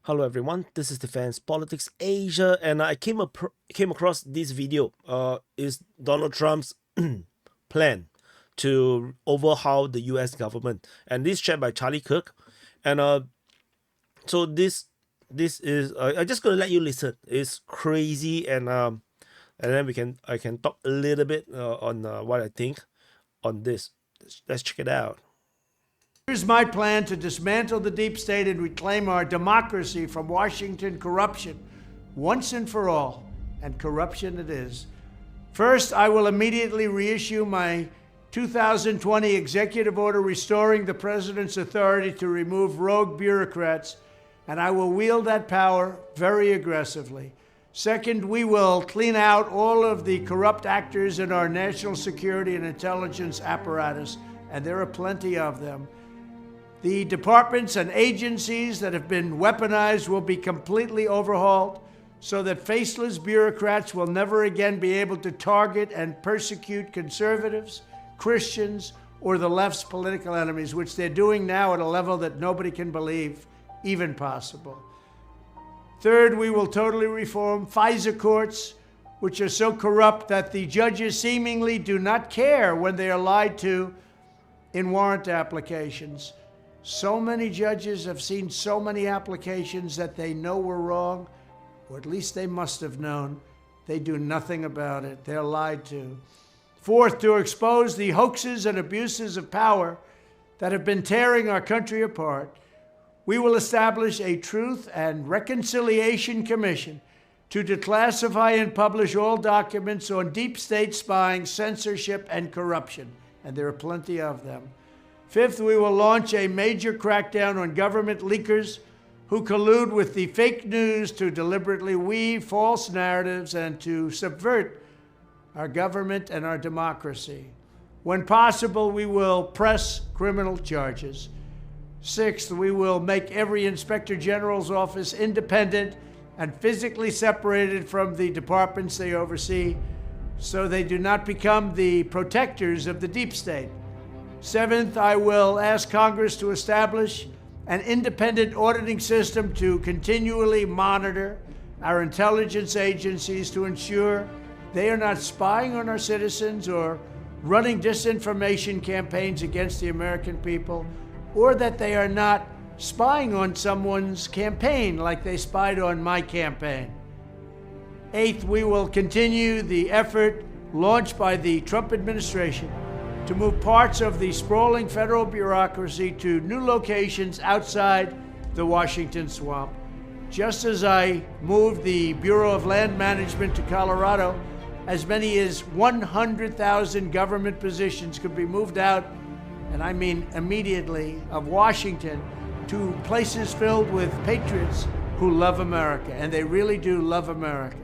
Hello everyone, this is Defense Politics Asia, and I came across this video. Is Donald Trump's plan to overhaul the U.S. government, and this shared by Charlie Kirk, and so this is I just gonna let you listen. It's crazy, and then I can talk a little bit on what I think on this. Let's check it out. Here's my plan to dismantle the deep state and reclaim our democracy from Washington corruption once and for all. And corruption it is. First, I will immediately reissue my 2020 executive order restoring the president's authority to remove rogue bureaucrats, and I will wield that power very aggressively. Second, we will clean out all of the corrupt actors in our national security and intelligence apparatus, and there are plenty of them. The departments and agencies that have been weaponized will be completely overhauled so that faceless bureaucrats will never again be able to target and persecute conservatives, Christians, or the left's political enemies, which they're doing now at a level that nobody can believe even possible. Third, we will totally reform FISA courts, which are so corrupt that the judges seemingly do not care when they are lied to in warrant applications. So many judges have seen so many applications that they know were wrong, or at least they must have known. They do nothing about it. They're lied to. Fourth, to expose the hoaxes and abuses of power that have been tearing our country apart, we will establish a Truth and Reconciliation Commission to declassify and publish all documents on deep state spying, censorship, and corruption, and there are plenty of them. Fifth, we will launch a major crackdown on government leakers who collude with the fake news to deliberately weave false narratives and to subvert our government and our democracy. When possible, we will press criminal charges. Sixth, we will make every Inspector General's office independent and physically separated from the departments they oversee so they do not become the protectors of the deep state. Seventh, I will ask Congress to establish an independent auditing system to continually monitor our intelligence agencies to ensure they are not spying on our citizens or running disinformation campaigns against the American people, or that they are not spying on someone's campaign like they spied on my campaign. Eighth, we will continue the effort launched by the Trump administration to move parts of the sprawling federal bureaucracy to new locations outside the Washington swamp. Just as I moved the Bureau of Land Management to Colorado, as many as 100,000 government positions could be moved out, and I mean immediately, of Washington to places filled with patriots who love America, and they really do love America.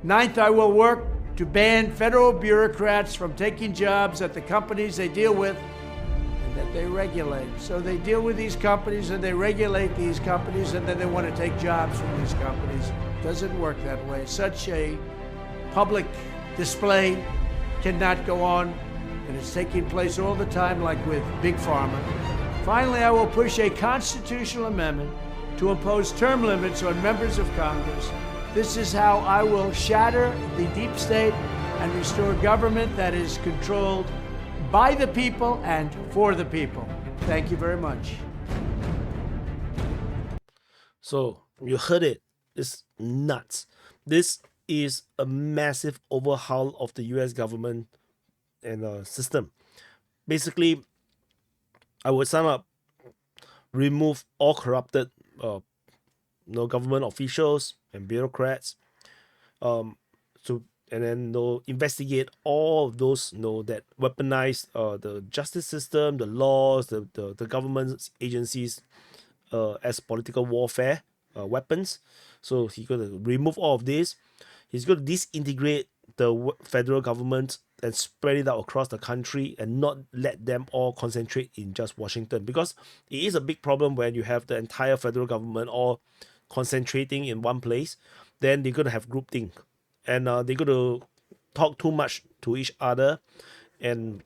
Ninth, I will work to ban federal bureaucrats from taking jobs at the companies they deal with and that they regulate. So they deal with these companies and they regulate these companies, and then they want to take jobs from these companies. It doesn't work that way. Such a public display cannot go on, and it's taking place all the time, like with Big Pharma. Finally, I will push a constitutional amendment to impose term limits on members of Congress. This is how I will shatter the deep state and restore government that is controlled by the people and for the people. Thank you very much. So you heard it. It's nuts. This is a massive overhaul of the U.S. government and system. Basically, I would sum up: remove all corrupted, government officials and bureaucrats. So and then investigate all of those that weaponize the justice system, the laws, the government agencies as political warfare weapons. So he's going to remove all of this. He's going to disintegrate the federal government and spread it out across the country and not let them all concentrate in just Washington, because it is a big problem when you have the entire federal government all concentrating in one place. Then they're going to have groupthink, and they're going to talk too much to each other, and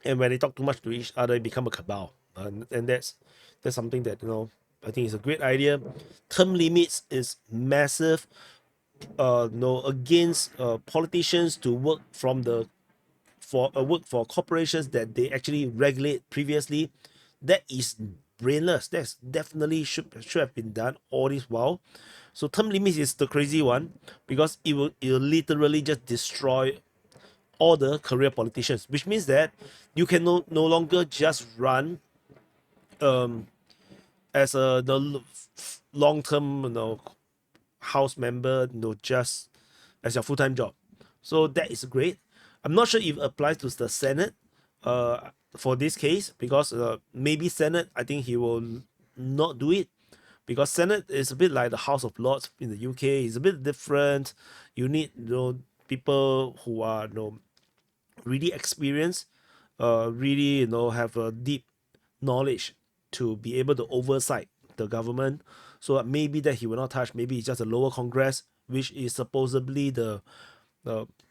when they talk too much to each other, it become a cabal, and that's something that I think it's a great idea. Term limits is massive. No, against politicians to work from the work for corporations that they actually regulate previously. That is brainless. That's definitely should have been done all this while. So term limits is the crazy one because it will literally just destroy all the career politicians, which means that you can no longer just run as a the long term house member, just as your full-time job. So that is great. I'm not sure if it applies to the Senate for this case, because maybe Senate, I think he will not do it, because Senate is a bit like the House of Lords in the UK. It's a bit different. You need people who are really experienced, really have a deep knowledge to be able to oversight the government. So maybe that he will not touch. Maybe it's just a lower Congress, which is supposedly the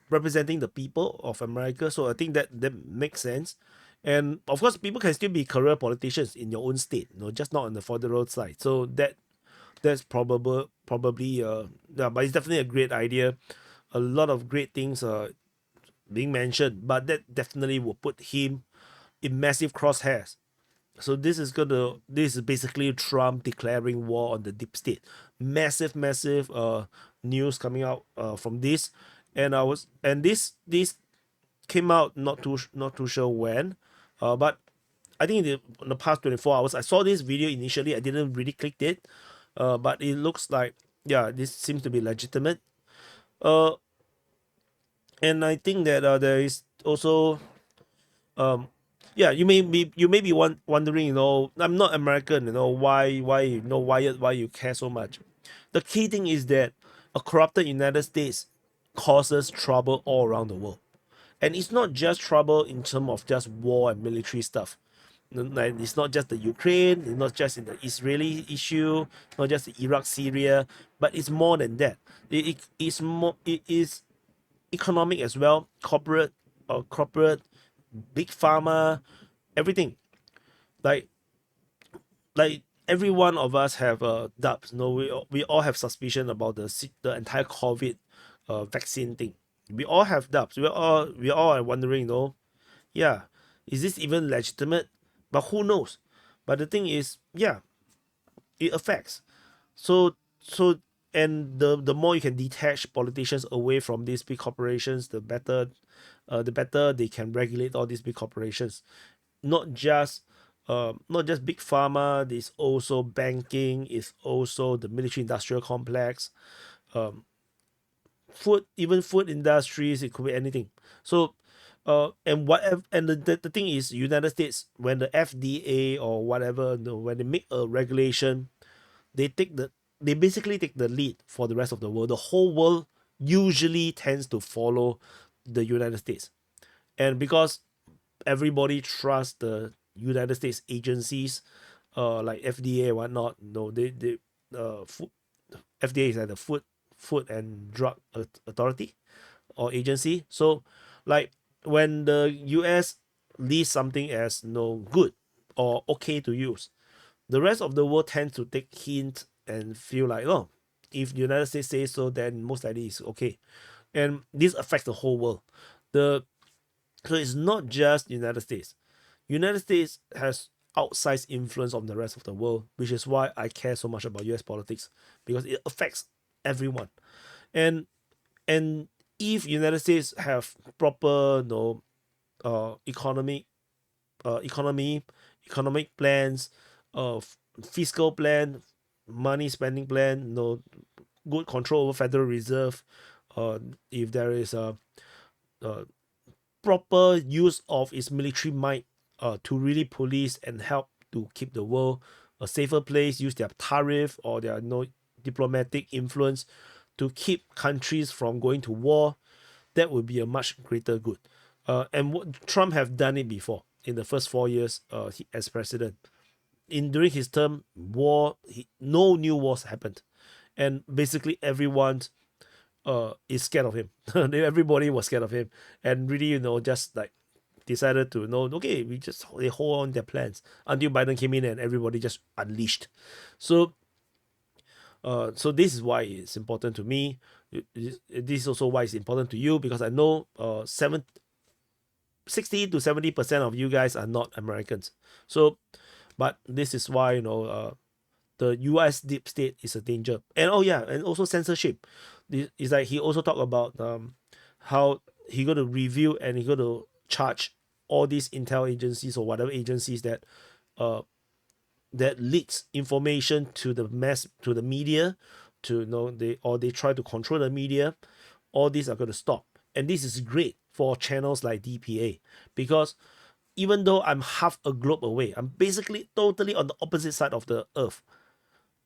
representing the people of America. So I think that makes sense. And of course, people can still be career politicians in your own state, just not on the federal side. So that's probably yeah, but it's definitely a great idea. A lot of great things being mentioned, but that definitely will put him in massive crosshairs. So this is basically Trump declaring war on the deep state. Massive news coming out from this, and this came out not too sure when, but I think in the past 24 hours I saw this video. Initially I didn't really click it, but it looks like, yeah, this seems to be legitimate. And I think that there is also yeah, you may be wondering, I'm not American, why why you care so much. The key thing is that a corrupted United States causes trouble all around the world, and it's not just trouble in terms of just war and military stuff. Like, it's not just the Ukraine, it's not just in the Israeli issue, not just Iraq, Syria, but it's more than that. It is economic as well, corporate, big pharma, everything. Like like every one of us have doubts. We all have suspicion about the entire COVID vaccine thing. We all have doubts. We all are wondering, yeah, is this even legitimate? But who knows? But the thing is, yeah, it affects. So and the more you can detach politicians away from these big corporations, the better they can regulate all these big corporations. Not just big pharma. There's also banking. It's also the military industrial complex, even food industries. It could be anything. So and whatever, and the thing is, United States, when the FDA or whatever, when they make a regulation, they basically take the lead for the rest of the world. The whole world usually tends to follow the United States, and because everybody trusts the United States agencies, like FDA and whatnot. No, food, FDA is like the Food and Drug Authority or agency. So, like, when the US lists something as good or okay to use, the rest of the world tends to take hint and feel like, oh, if the United States says so, then most likely it's okay. And this affects the whole world. So it's not just United States. United States has outsized influence on the rest of the world, which is why I care so much about US politics, because it affects everyone. And and if United States have proper economic economic plans, fiscal plan, money spending plan, good control over Federal Reserve, if there is a proper use of its military might to really police and help to keep the world a safer place, use their tariff or their diplomatic influence to keep countries from going to war, that would be a much greater good. And Trump have done it before in the first 4 years as president. During his term, no new wars happened, and basically everyone is scared of him. Everybody was scared of him, and really, just like decided to okay, they hold on their plans until Biden came in and everybody just unleashed. So so this is why it's important to me. This is also why it's important to you, because I know 60 to 70% of you guys are not Americans. So, but this is why the U.S. deep state is a danger. And oh yeah, and also censorship. Is like he also talked about how he going to review and he going to charge all these intel agencies or whatever agencies that that leaks information to the media, they try to control the media. All these are going to stop, and this is great for channels like DPA, because even though I'm half a globe away, I'm basically totally on the opposite side of the earth.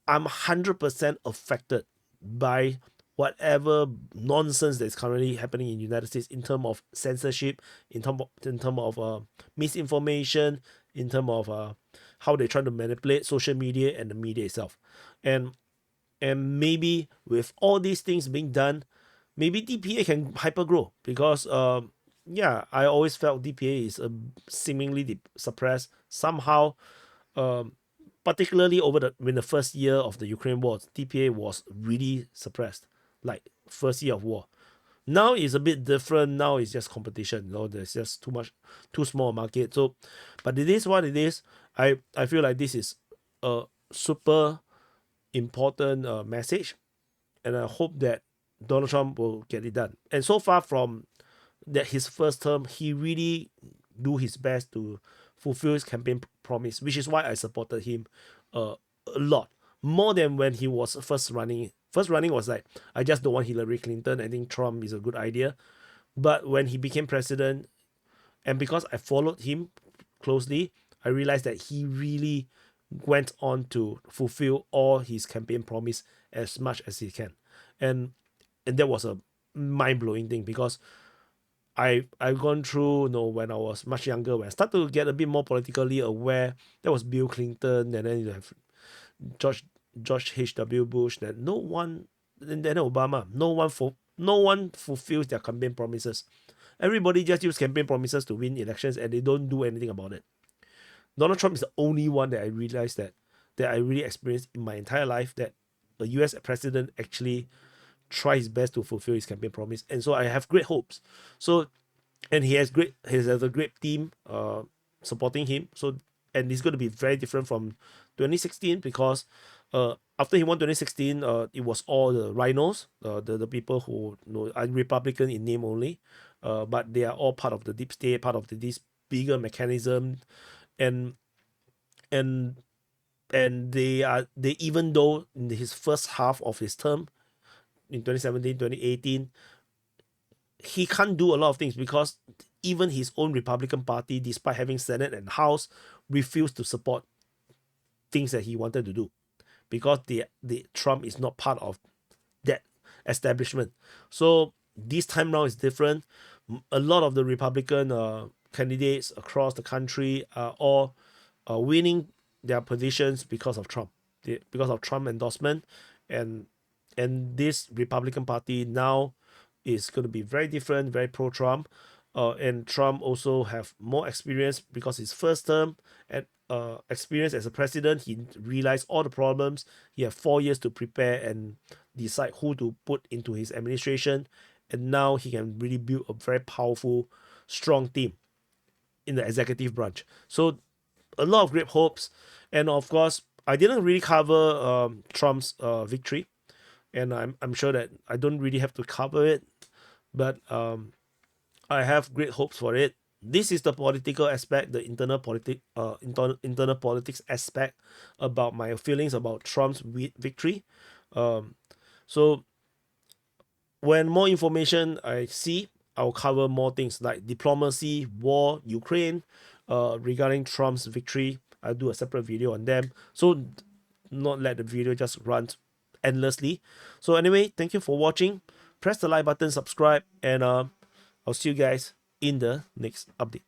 I'm 100% affected by whatever nonsense that's currently happening in the United States in terms of censorship, in terms of misinformation, in terms of how they're trying to manipulate social media and the media itself. And maybe with all these things being done, maybe DPA can hyper grow, because yeah, I always felt DPA is seemingly suppressed somehow. Particularly when the first year of the Ukraine war, DPA was really suppressed, like first year of war. Now it's a bit different. Now it's just competition. There's just too small a market. So, but it is what it is. I feel like this is a super important message, and I hope that Donald Trump will get it done. And so far from that his first term, he really do his best to fulfill his campaign promise, which is why I supported him a lot, more than when he was first running. First running was like, I just don't want Hillary Clinton. I think Trump is a good idea. But when he became president, and because I followed him closely, I realized that he really went on to fulfill all his campaign promise as much as he can. And that was a mind-blowing thing, because I've gone through, when I was much younger, when I started to get a bit more politically aware. That was Bill Clinton, and then you have George H.W. Bush. That no one, and then Obama, no one fulfills their campaign promises. Everybody just use campaign promises to win elections, and they don't do anything about it. Donald Trump is the only one that I realized that I really experienced in my entire life, that a US president actually try his best to fulfill his campaign promise. And so I have great hopes. So, and he has a great team supporting him. So, and it's going to be very different from 2016, because after he won 2016, it was all the rhinos, the people who are Republican in name only, but they are all part of the deep state, part of this bigger mechanism, and they even though in his first half of his term in 2017, 2018, he can't do a lot of things, because even his own Republican Party, despite having Senate and House, refused to support things that he wanted to do, because the Trump is not part of that establishment. So this time round is different. A lot of the Republican candidates across the country are all winning their positions because of Trump, because of Trump endorsement, and this Republican Party now is going to be very different, very pro-Trump, and Trump also have more experience, because his first term and experience as a president, he realized all the problems. He had 4 years to prepare and decide who to put into his administration, and now he can really build a very powerful, strong team in the executive branch. So a lot of great hopes, and of course, I didn't really cover Trump's victory, and I'm sure that I don't really have to cover it, but I have great hopes for it. This is the political aspect, the internal politics aspect about my feelings about Trump's victory. So when more information I see, I'll cover more things like diplomacy, war, Ukraine, regarding Trump's victory. I'll do a separate video on them. So not let the video just run endlessly. So anyway, thank you for watching. Press the like button, subscribe, and I'll see you guys in the next update.